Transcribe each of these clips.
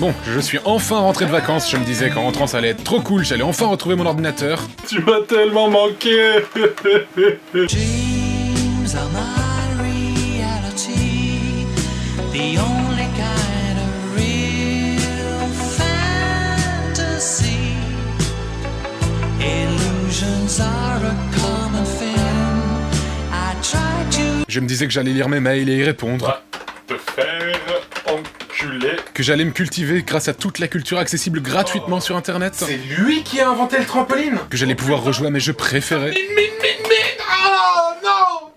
Bon, je suis enfin rentré de vacances, je me disais qu'en rentrant ça allait être trop cool, j'allais enfin retrouver mon ordinateur. Tu m'as tellement manqué. Je me disais que j'allais lire mes mails et y répondre. Va te faire enculer. Que j'allais me cultiver grâce à toute la culture accessible gratuitement sur internet. C'est lui qui a inventé le trampoline. Que j'allais pouvoir rejouer à mes jeux préférés. Oh non.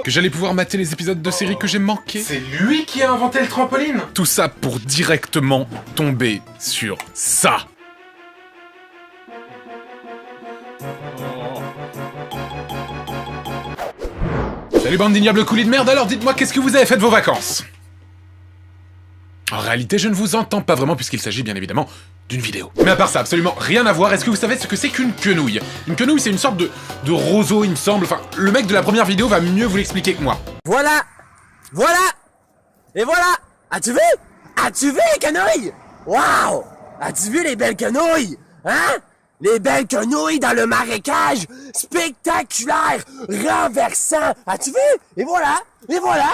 Que j'allais pouvoir mater les épisodes de séries que j'ai manqués. C'est lui qui a inventé le trampoline. Tout ça pour directement tomber sur ça. Salut bande d'ignobles coulis de merde, alors dites-moi qu'est-ce que vous avez fait de vos vacances? En réalité, je ne vous entends pas vraiment puisqu'il s'agit bien évidemment d'une vidéo. Mais à part ça, absolument rien à voir, est-ce que vous savez ce que c'est qu'une quenouille? Une quenouille, c'est une sorte de roseau, il me semble, enfin, le mec de la première vidéo va mieux vous l'expliquer que moi. Voilà! Voilà! Et voilà! As-tu vu? As-tu vu les quenouilles? Waouh! As-tu vu les belles quenouilles? Hein? Les belles quenouilles dans le marécage! Spectaculaire! Renversant! As-tu vu? Et voilà! Et voilà!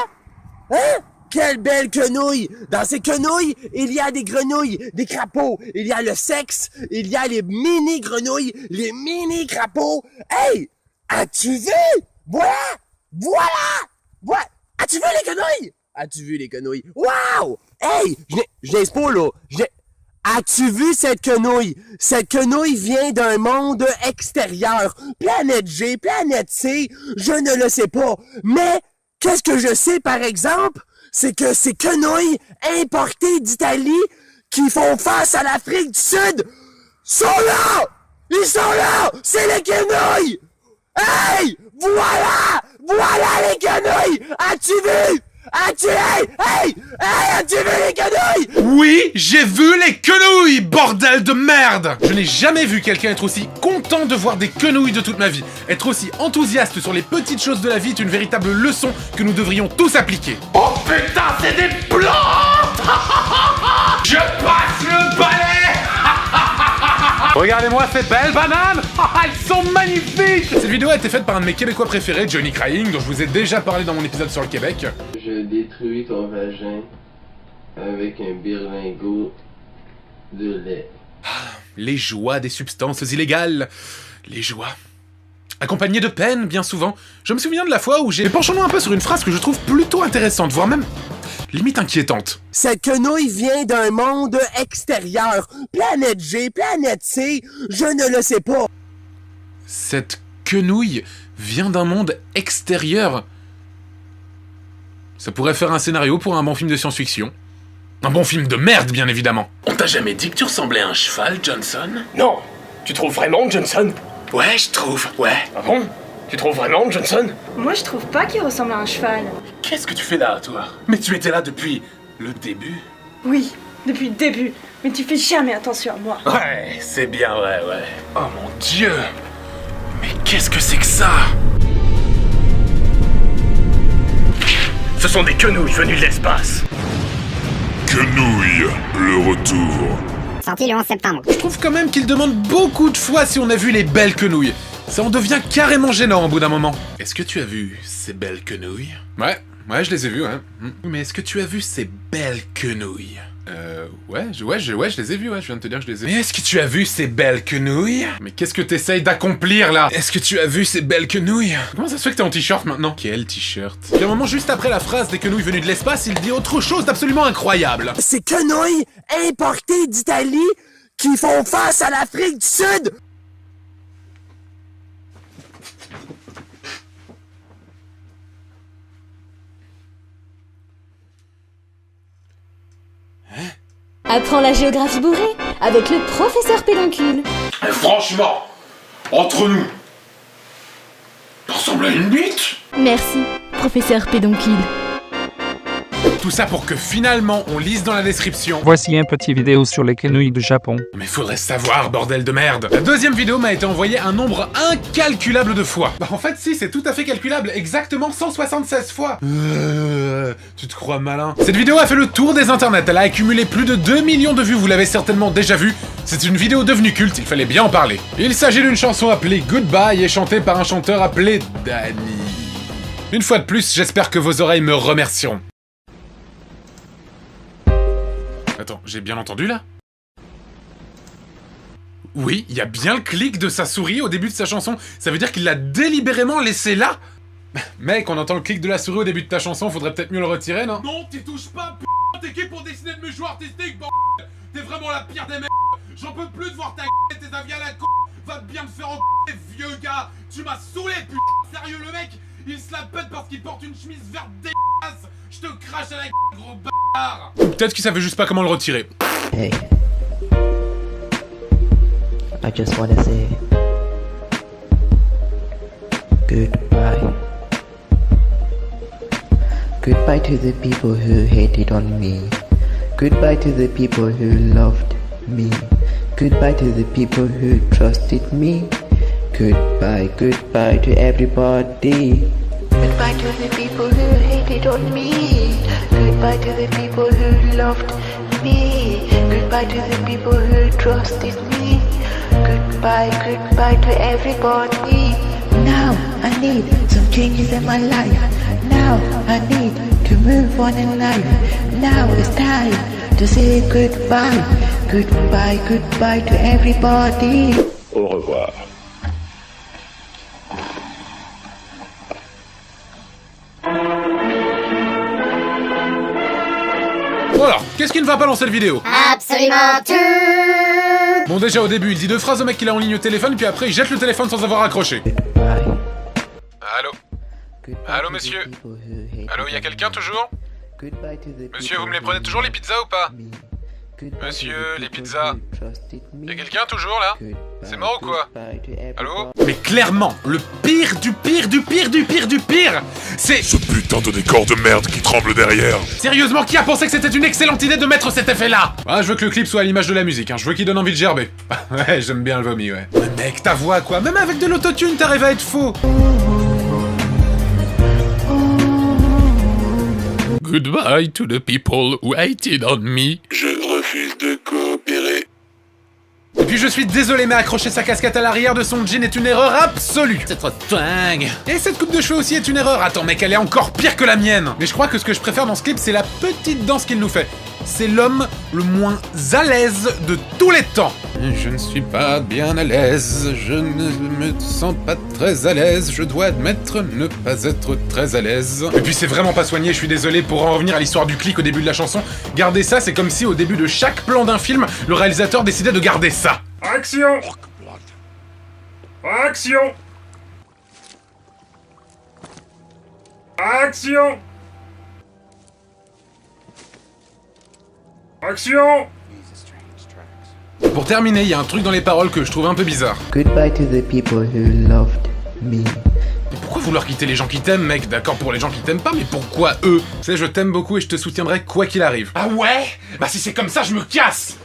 Hein? Quelle belle quenouille! Dans ces quenouilles, il y a des grenouilles, des crapauds, il y a le sexe, il y a les mini-grenouilles, les mini-crapauds. Hey! As-tu vu? Voilà! Voilà! Voilà! As-tu vu les quenouilles? As-tu vu les quenouilles? Waouh! Hey! Je n'ai pas là! As-tu vu cette quenouille? Cette quenouille vient d'un monde extérieur. Planète G, planète C, je ne le sais pas. Mais, qu'est-ce que je sais par exemple? C'est que ces quenouilles importées d'Italie qui font face à l'Afrique du Sud sont là! Ils sont là! C'est les quenouilles! Hey! Voilà! Voilà les quenouilles! As-tu vu? As-tu... Hey! As-tu vu les quenouilles? Oui, j'ai vu les quenouilles, bordel de merde! Je n'ai jamais vu quelqu'un être aussi content de voir des quenouilles de toute ma vie. Être aussi enthousiaste sur les petites choses de la vie est une véritable leçon que nous devrions tous appliquer. Oh putain, c'est des plantes. Je passe le balai. Regardez-moi ces belles bananes! Elles sont magnifiques! Cette vidéo a été faite par un de mes Québécois préférés, Johnny Crying, dont je vous ai déjà parlé dans mon épisode sur le Québec. Je détruis ton vagin avec un berlingot de lait. Les joies des substances illégales. Les joies. Accompagnées de peine, bien souvent. Je me souviens de la fois où j'ai... Penchons-nous un peu sur une phrase que je trouve plutôt intéressante, voire même... limite inquiétante. Cette quenouille vient d'un monde extérieur. Planète G, planète C, je ne le sais pas. Cette quenouille vient d'un monde extérieur. Ça pourrait faire un scénario pour un bon film de science-fiction. Un bon film de merde, bien évidemment. On t'a jamais dit que tu ressemblais à un cheval, Johnson? Non. Tu trouves vraiment, Johnson? Ouais, je trouve, ouais. Ah bon? Tu trouves vraiment, Johnson? Moi, je trouve pas qu'il ressemble à un cheval. Qu'est-ce que tu fais là, toi? Mais tu étais là depuis le début? Oui, depuis le début. Mais tu fais jamais attention à moi. Ouais, c'est bien vrai, ouais. Oh mon Dieu! Mais qu'est-ce que c'est que ça? Ce sont des quenouilles venues de l'espace. Quenouille, le retour. Sorti le 11 septembre. Je trouve quand même qu'il demande beaucoup de fois si on a vu les belles quenouilles. Ça en devient carrément gênant au bout d'un moment. Est-ce que tu as vu ces belles quenouilles? Ouais, je les ai vues, hein. Mais est-ce que tu as vu ces belles quenouilles? Ouais, je les ai vues, ouais, je viens de te dire que je les ai vues. Mais est-ce que tu as vu ces belles quenouilles? Mais qu'est-ce que t'essayes d'accomplir, là? Est-ce que tu as vu ces belles quenouilles? Comment ça se fait que t'es en t-shirt, maintenant? Quel t-shirt? Puis à un moment, juste après la phrase des quenouilles venues de l'espace, il dit autre chose d'absolument incroyable. Ces quenouilles importées d'Italie qui font face à l'Afrique du Sud. Apprends la géographie bourrée avec le professeur Pédoncule. Franchement, entre nous, t'en ressembles à une bite? Merci, professeur Pédoncule. Tout ça pour que finalement on lise dans la description. Voici un petit vidéo sur les quenouilles du Japon. Mais faudrait savoir, bordel de merde. La deuxième vidéo m'a été envoyée un nombre incalculable de fois. Bah en fait si, c'est tout à fait calculable, exactement 176 fois. Tu te crois malin? Cette vidéo a fait le tour des internets, elle a accumulé plus de 2 millions de vues, vous l'avez certainement déjà vu. C'est une vidéo devenue culte, il fallait bien en parler. Il s'agit d'une chanson appelée Goodbye et chantée par un chanteur appelé Danny. Une fois de plus, j'espère que vos oreilles me remercieront. Attends, j'ai bien entendu là? Oui, il y a bien le clic de sa souris au début de sa chanson. Ça veut dire qu'il l'a délibérément laissé là? Mec, on entend le clic de la souris au début de ta chanson, faudrait peut-être mieux le retirer, non? Non, t'y touches pas, p***, t'es qui pour dessiner de mes choix artistiques, b***. T'es vraiment la pire des mecs. J'en peux plus de voir ta et tes avis à la con. Va bien te faire enculer, vieux gars. Tu m'as saoulé, putain. Sérieux, le mec, il se la pète parce qu'il porte une chemise verte dégueulasse. Je te crache à la gros bâtard. Ou peut-être qu'il savait juste pas comment le retirer. Hey, I just wanna say goodbye. Goodbye to the people who hated on me. Goodbye to the people who loved me. Goodbye to the people who trusted me. Goodbye, goodbye to everybody. Goodbye to the people who hated on me. Goodbye to the people who loved me. Goodbye to the people who trusted me. Goodbye, goodbye to everybody. Now I need some changes in my life. Now I need to move on in life. Now it's time to say goodbye. Goodbye, goodbye to everybody. Au revoir. Bon alors, qu'est-ce qui ne va pas dans cette vidéo? Absolument tout. Bon déjà au début, il dit 2 phrases au mec qu'il a en ligne au téléphone, puis après il jette le téléphone sans avoir accroché. Allô? Allô monsieur? Allô, y a quelqu'un toujours? Monsieur, vous me les prenez toujours les pizzas ou pas? Monsieur, les pizzas? Y'a quelqu'un toujours là? C'est mort ou quoi? Allô? Mais clairement, le pire du pire du pire du pire du pire, c'est ce putain de décor de merde qui tremble derrière. Sérieusement, qui a pensé que c'était une excellente idée de mettre cet effet là? Ah, je veux que le clip soit à l'image de la musique, hein. Je veux qu'il donne envie de gerber. Ouais, j'aime bien le vomi, ouais. Mais mec, ta voix quoi, même avec de l'autotune, t'arrives à être faux. Goodbye to the people who hated on me. Je refuse de coopérer. Et puis je suis désolé, mais accrocher sa casquette à l'arrière de son jean est une erreur absolue. C'est trop dingue. Et cette coupe de cheveux aussi est une erreur. Attends mec, elle est encore pire que la mienne. Mais je crois que ce que je préfère dans ce clip, c'est la petite danse qu'il nous fait. C'est l'homme le moins à l'aise de tous les temps. Je ne suis pas bien à l'aise, je ne me sens pas très à l'aise, je dois admettre ne pas être très à l'aise. Et puis c'est vraiment pas soigné, je suis désolé, pour en revenir à l'histoire du clic au début de la chanson, garder ça, c'est comme si au début de chaque plan d'un film, le réalisateur décidait de garder ça. Action! Action! Action! Action! Pour terminer, il y a un truc dans les paroles que je trouve un peu bizarre. Goodbye to the people who loved me. Mais pourquoi vouloir quitter les gens qui t'aiment, mec? D'accord pour les gens qui t'aiment pas, mais pourquoi eux? Tu sais, je t'aime beaucoup et je te soutiendrai quoi qu'il arrive. Ah ouais? Bah si c'est comme ça, je me casse!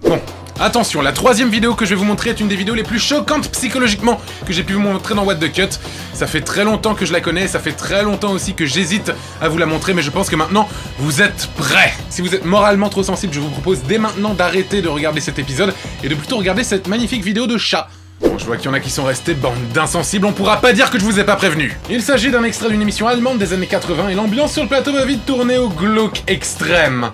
Bon, attention, la troisième vidéo que je vais vous montrer est une des vidéos les plus choquantes psychologiquement que j'ai pu vous montrer dans What the Cut. Ça fait très longtemps que je la connais, ça fait très longtemps aussi que j'hésite à vous la montrer, mais je pense que maintenant, vous êtes prêts. Si vous êtes moralement trop sensible, je vous propose dès maintenant d'arrêter de regarder cet épisode et de plutôt regarder cette magnifique vidéo de chat. Bon, je vois qu'il y en a qui sont restés, bande d'insensibles, on pourra pas dire que je vous ai pas prévenu. Il s'agit d'un extrait d'une émission allemande des années 80 et l'ambiance sur le plateau va vite tourner au glauque extrême.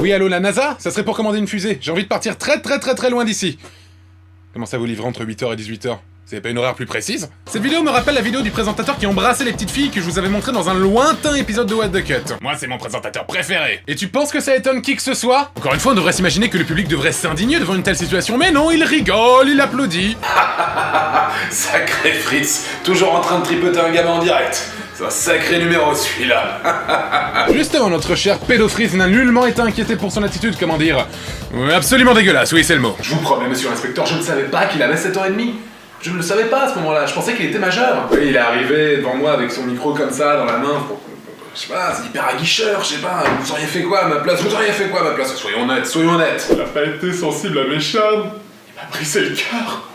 Oui, allô, la NASA? Ça serait pour commander une fusée. J'ai envie de partir très loin d'ici. Comment ça vous livre entre 8h et 18h? Vous avez pas une horaire plus précise? Cette vidéo me rappelle la vidéo du présentateur qui embrassait les petites filles que je vous avais montré dans un lointain épisode de What the Cut. Moi, c'est mon présentateur préféré. Et tu penses que ça étonne qui que ce soit? Encore une fois, on devrait s'imaginer que le public devrait s'indigner devant une telle situation, mais non, il rigole, il applaudit. Sacré Fritz, toujours en train de tripoter un gamin en direct. C'est un sacré numéro celui-là. Justement, notre cher pédofrise n'a nullement été inquiété pour son attitude, comment dire, absolument dégueulasse, oui c'est le mot. Je vous promets, monsieur l'inspecteur, je ne savais pas qu'il avait 7 ans et demi. Je ne le savais pas à ce moment-là, je pensais qu'il était majeur. Oui, il est arrivé devant moi avec son micro comme ça, dans la main. Je sais pas, c'est hyper aguicheur, je sais pas, vous auriez fait quoi à ma place? Vous auriez fait quoi à ma place? Soyons honnêtes, soyons honnêtes. Il a pas été sensible à mes charmes. Il m'a brisé le cœur.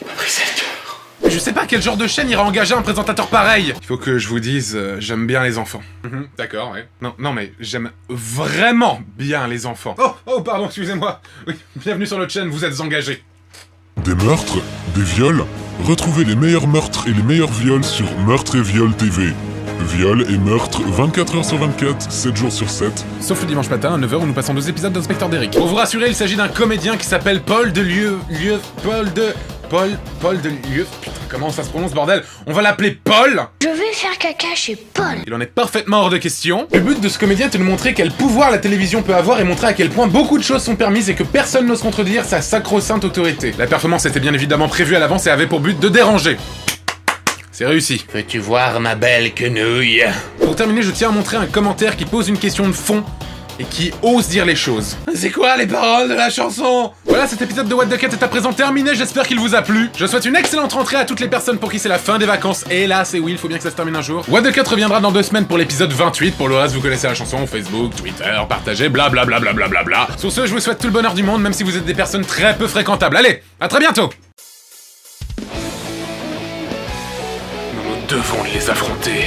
Il m'a brisé le cœur. Je sais pas quel genre de chaîne ira engager un présentateur pareil. Il faut que je vous dise, j'aime bien les enfants. D'accord, ouais. Non mais j'aime vraiment bien les enfants. Oh, pardon, excusez-moi. Oui, bienvenue sur notre chaîne, vous êtes engagés. Des meurtres, des viols. Retrouvez les meilleurs meurtres et les meilleurs viols sur Meurtre et Viol TV. Viol et meurtre 24h sur 24, 7 jours sur 7. Sauf le dimanche matin à 9h où nous passons 2 épisodes d'Inspecteur Derrick. Pour vous rassurer, il s'agit d'un comédien qui s'appelle Paul Delieu. Paul Delieu. Putain, comment ça se prononce, bordel? On va l'appeler Paul. Je vais faire caca chez Paul. Il en est parfaitement hors de question. Le but de ce comédien est de montrer quel pouvoir la télévision peut avoir et montrer à quel point beaucoup de choses sont permises et que personne n'ose contredire sa sacro-sainte autorité. La performance était bien évidemment prévue à l'avance et avait pour but de déranger. C'est réussi. Veux-tu voir ma belle quenouille? Pour terminer, je tiens à montrer un commentaire qui pose une question de fond et qui ose dire les choses. C'est quoi les paroles de la chanson? Voilà, cet épisode de What the Cut est à présent terminé, j'espère qu'il vous a plu. Je souhaite une excellente rentrée à toutes les personnes pour qui c'est la fin des vacances. Et là, c'est oui, il faut bien que ça se termine un jour. What the Cut reviendra dans 2 semaines pour l'épisode 28. Pour le reste, vous connaissez la chanson, Facebook, Twitter, partagez, blablabla. Sur ce, je vous souhaite tout le bonheur du monde, même si vous êtes des personnes très peu fréquentables. Allez, à très bientôt. Nous devons les affronter.